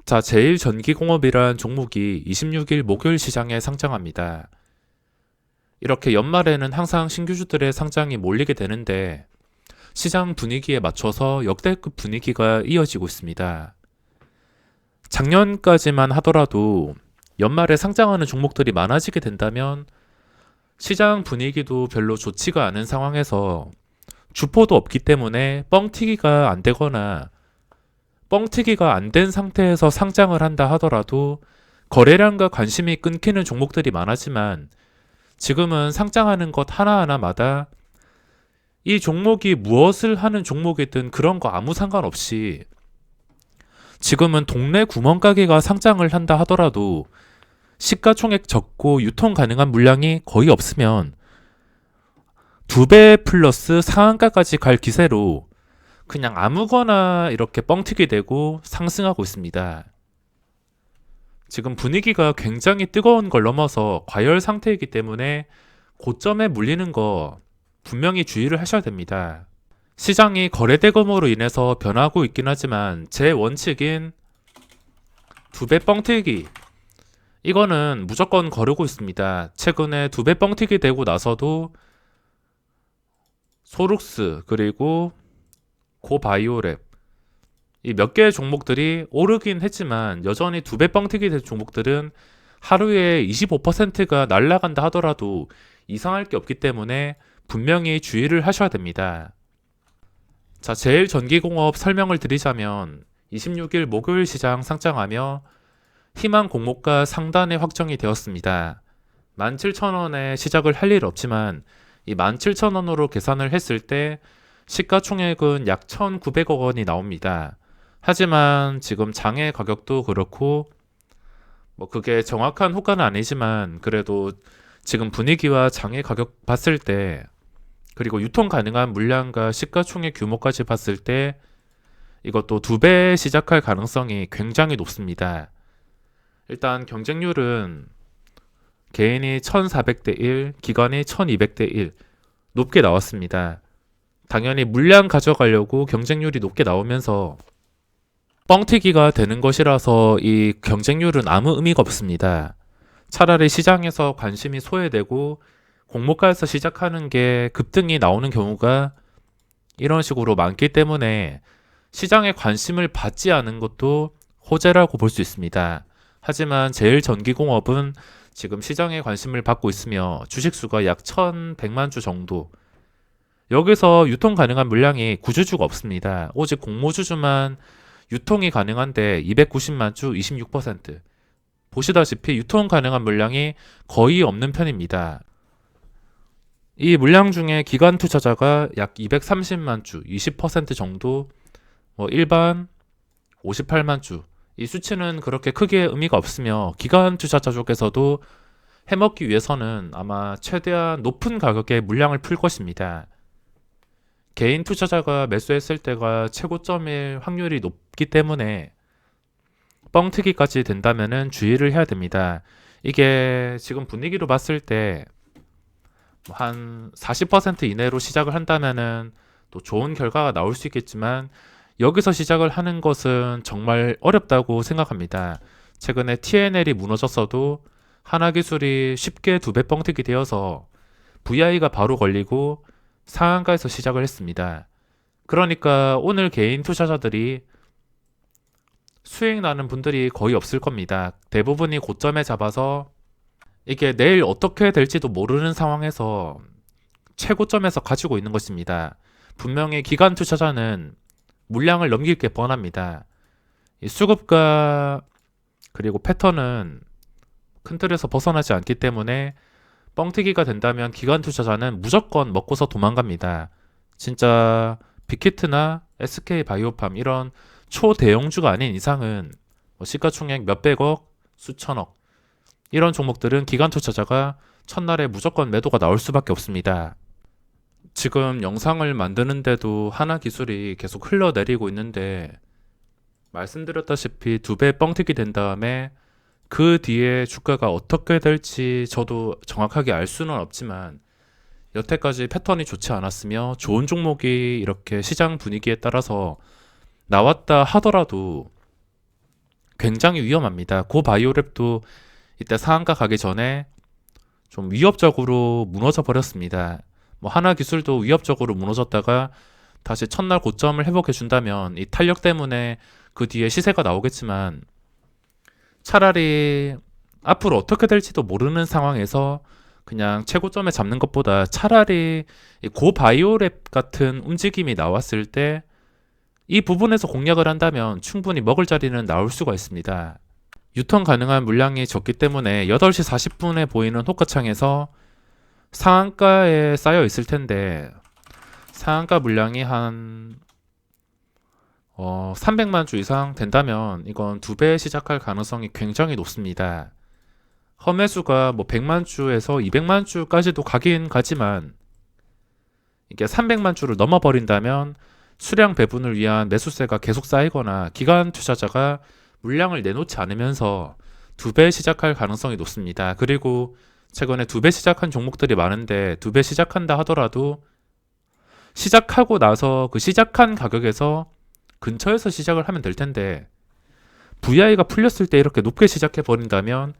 자, 제1전기공업이란 종목이 26일 목요일 시장에 상장합니다. 이렇게 연말에는 항상 신규주들의 상장이 몰리게 되는데 시장 분위기에 맞춰서 역대급 분위기가 이어지고 있습니다. 작년까지만 하더라도 연말에 상장하는 종목들이 많아지게 된다면 시장 분위기도 별로 좋지가 않은 상황에서 주포도 없기 때문에 뻥튀기가 안 되거나 뻥튀기가 안 된 상태에서 상장을 한다 하더라도 거래량과 관심이 끊기는 종목들이 많았지만 지금은 상장하는 것 하나하나마다 이 종목이 무엇을 하는 종목이든 그런 거 아무 상관없이 지금은 동네 구멍가게가 상장을 한다 하더라도 시가총액 적고 유통 가능한 물량이 거의 없으면 2배 플러스 상한가까지 갈 기세로 그냥 아무거나 이렇게 뻥튀기 되고 상승하고 있습니다. 지금 분위기가 굉장히 뜨거운 걸 넘어서 과열 상태이기 때문에 고점에 물리는 거 분명히 주의를 하셔야 됩니다. 시장이 거래대금으로 인해서 변하고 있긴 하지만 제 원칙인 2배 뻥튀기 이거는 무조건 거르고 있습니다. 최근에 2배 뻥튀기 되고 나서도 소룩스 그리고 고바이오랩 이 몇 개의 종목들이 오르긴 했지만 여전히 2배 뻥튀기 된 종목들은 하루에 25%가 날아간다 하더라도 이상할 게 없기 때문에 분명히 주의를 하셔야 됩니다. 자, 제1전기공업 설명을 드리자면 26일 목요일 시장 상장하며 희망 공모가 상단에 확정이 되었습니다. 17,000원에 시작을 할 일 없지만 이 17,000원으로 계산을 했을 때 시가총액은 약 1,900억 원이 나옵니다. 하지만 지금 장의 가격도 그렇고 그게 정확한 호가는 아니지만 그래도 지금 분위기와 장의 가격 봤을 때 그리고 유통 가능한 물량과 시가총액 규모까지 봤을 때 이것도 2배 시작할 가능성이 굉장히 높습니다. 일단 경쟁률은 개인이 1,400대 1, 기관이 1,200대 1 높게 나왔습니다. 당연히 물량 가져가려고 경쟁률이 높게 나오면서 뻥튀기가 되는 것이라서 이 경쟁률은 아무 의미가 없습니다. 차라리 시장에서 관심이 소외되고 공모가에서 시작하는 게 급등이 나오는 경우가 이런 식으로 많기 때문에 시장에 관심을 받지 않은 것도 호재라고 볼 수 있습니다. 하지만 제1전기공업은 지금 시장에 관심을 받고 있으며 주식수가 약 1,100만 주 정도 여기서 유통 가능한 물량이 구주주가 없습니다. 오직 공모주주만 유통이 가능한데 290만 주 26%. 보시다시피 유통 가능한 물량이 거의 없는 편입니다. 이 물량 중에 기관 투자자가 약 230만 주 20% 정도, 일반 58만 주. 이 수치는 그렇게 크게 의미가 없으며 기관 투자자 쪽에서도 해먹기 위해서는 아마 최대한 높은 가격에 물량을 풀 것입니다. 개인 투자자가 매수했을 때가 최고점일 확률이 높기 때문에 뻥튀기까지 된다면 주의를 해야 됩니다. 이게 지금 분위기로 봤을 때 한 40% 이내로 시작을 한다면 또 좋은 결과가 나올 수 있겠지만 여기서 시작을 하는 것은 정말 어렵다고 생각합니다. 최근에 TNL이 무너졌어도 하나기술이 쉽게 2배 뻥튀기 되어서 VI가 바로 걸리고 상한가에서 시작을 했습니다. 그러니까 오늘 개인 투자자들이 수익 나는 분들이 거의 없을 겁니다. 대부분이 고점에 잡아서 이게 내일 어떻게 될지도 모르는 상황에서 최고점에서 가지고 있는 것입니다. 분명히 기관 투자자는 물량을 넘길 게 뻔합니다. 이 수급과 그리고 패턴은 큰 틀에서 벗어나지 않기 때문에 뻥튀기가 된다면 기관 투자자는 무조건 먹고서 도망갑니다. 진짜 빅히트나 SK바이오팜 이런 초대형주가 아닌 이상은 시가총액 몇백억, 수천억 이런 종목들은 기관 투자자가 첫날에 무조건 매도가 나올 수밖에 없습니다. 지금 영상을 만드는데도 하나기술이 계속 흘러내리고 있는데 말씀드렸다시피 2배 뻥튀기 된 다음에 그 뒤에 주가가 어떻게 될지 저도 정확하게 알 수는 없지만 여태까지 패턴이 좋지 않았으며 좋은 종목이 이렇게 시장 분위기에 따라서 나왔다 하더라도 굉장히 위험합니다. 고바이오랩도 이때 상한가 가기 전에 좀 위협적으로 무너져 버렸습니다. 뭐 하나기술도 위협적으로 무너졌다가 다시 첫날 고점을 회복해 준다면 이 탄력 때문에 그 뒤에 시세가 나오겠지만, 차라리 앞으로 어떻게 될지도 모르는 상황에서 그냥 최고점에 잡는 것보다 차라리 이 고바이오랩 같은 움직임이 나왔을 때 이 부분에서 공략을 한다면 충분히 먹을 자리는 나올 수가 있습니다. 유턴 가능한 물량이 적기 때문에 8시 40분에 보이는 호가창에서 상한가에 쌓여 있을 텐데, 상한가 물량이 한 300만 주 이상 된다면 이건 2배 시작할 가능성이 굉장히 높습니다. 험매수가 뭐 100만 주에서 200만 주까지도 가긴 가지만, 이게 300만 주를 넘어버린다면 수량 배분을 위한 매수세가 계속 쌓이거나 기관 투자자가 물량을 내놓지 않으면서 2배 시작할 가능성이 높습니다. 그리고 최근에 2배 시작한 종목들이 많은데, 2배 시작한다 하더라도 시작하고 나서 그 시작한 가격에서 근처에서 시작을 하면 될 텐데, VI가 풀렸을 때 이렇게 높게 시작해 버린다면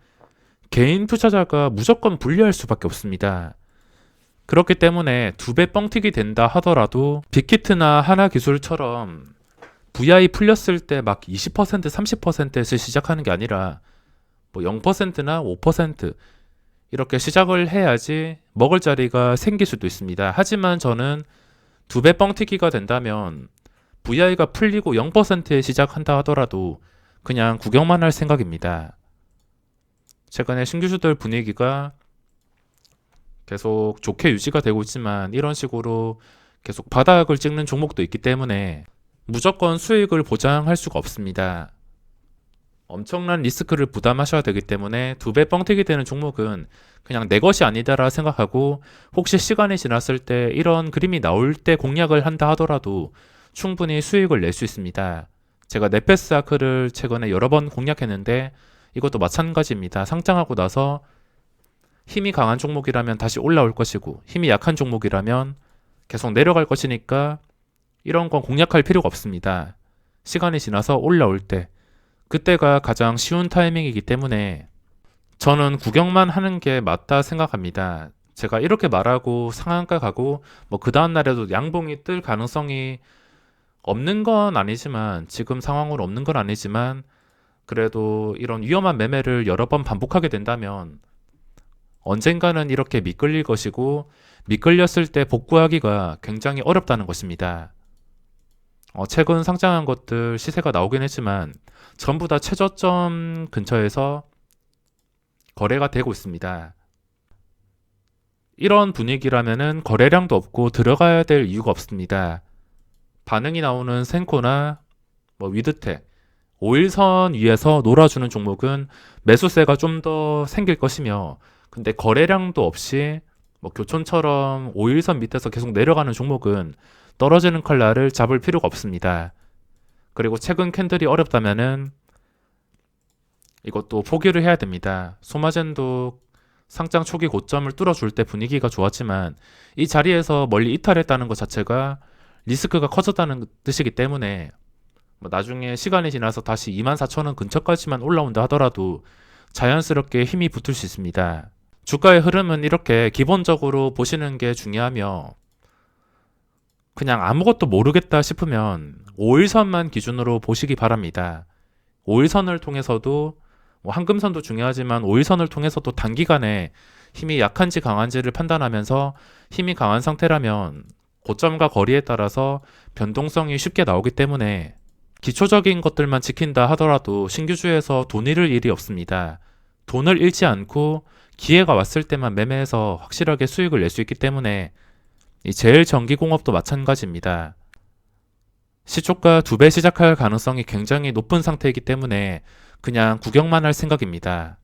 개인 투자자가 무조건 불리할 수밖에 없습니다. 그렇기 때문에 2배 뻥튀기 된다 하더라도 빅히트나 하나기술처럼 VI 풀렸을 때 막 20%, 30%에서 시작하는 게 아니라 뭐 0%나 5% 이렇게 시작을 해야지 먹을 자리가 생길 수도 있습니다. 하지만 저는 2배 뻥튀기가 된다면 VI가 풀리고 0%에 시작한다 하더라도 그냥 구경만 할 생각입니다. 최근에 신규주들 분위기가 계속 좋게 유지가 되고 있지만, 이런 식으로 계속 바닥을 찍는 종목도 있기 때문에 무조건 수익을 보장할 수가 없습니다. 엄청난 리스크를 부담하셔야 되기 때문에 2배 뻥튀기 되는 종목은 그냥 내 것이 아니다라 생각하고, 혹시 시간이 지났을 때 이런 그림이 나올 때 공략을 한다 하더라도 충분히 수익을 낼 수 있습니다. 제가 네페스 아크를 최근에 여러 번 공략했는데 이것도 마찬가지입니다. 상장하고 나서 힘이 강한 종목이라면 다시 올라올 것이고, 힘이 약한 종목이라면 계속 내려갈 것이니까 이런 건 공략할 필요가 없습니다. 시간이 지나서 올라올 때, 그때가 가장 쉬운 타이밍이기 때문에 저는 구경만 하는 게 맞다 생각합니다. 제가 이렇게 말하고 상한가 가고 뭐 그 다음 날에도 양봉이 뜰 가능성이 없는 건 아니지만, 지금 상황으로 없는 건 아니지만, 그래도 이런 위험한 매매를 여러 번 반복하게 된다면 언젠가는 이렇게 미끌릴 것이고, 미끌렸을 때 복구하기가 굉장히 어렵다는 것입니다. 최근 상장한 것들 시세가 나오긴 했지만 전부 다 최저점 근처에서 거래가 되고 있습니다. 이런 분위기라면은 거래량도 없고 들어가야 될 이유가 없습니다. 반응이 나오는 센코나 뭐 위드텍, 5일선 위에서 놀아주는 종목은 매수세가 좀 더 생길 것이며, 근데 거래량도 없이 뭐 교촌처럼 5일선 밑에서 계속 내려가는 종목은 떨어지는 칼날을 잡을 필요가 없습니다. 그리고 최근 캔들이 어렵다면은 이것도 포기를 해야 됩니다. 소마젠도 상장 초기 고점을 뚫어줄 때 분위기가 좋았지만 이 자리에서 멀리 이탈했다는 것 자체가 리스크가 커졌다는 뜻이기 때문에, 뭐 나중에 시간이 지나서 다시 24,000원 근처까지만 올라온다 하더라도 자연스럽게 힘이 붙을 수 있습니다. 주가의 흐름은 이렇게 기본적으로 보시는 게 중요하며, 그냥 아무것도 모르겠다 싶으면 5일선만 기준으로 보시기 바랍니다. 5일선을 통해서도 뭐 한금선도 중요하지만 5일선을 통해서도 단기간에 힘이 약한지 강한지를 판단하면서, 힘이 강한 상태라면 고점과 거리에 따라서 변동성이 쉽게 나오기 때문에 기초적인 것들만 지킨다 하더라도 신규주에서 돈 잃을 일이 없습니다. 돈을 잃지 않고 기회가 왔을 때만 매매해서 확실하게 수익을 낼 수 있기 때문에 이 제일전기공업도 마찬가지입니다. 시초가 2배 시작할 가능성이 굉장히 높은 상태이기 때문에 그냥 구경만 할 생각입니다.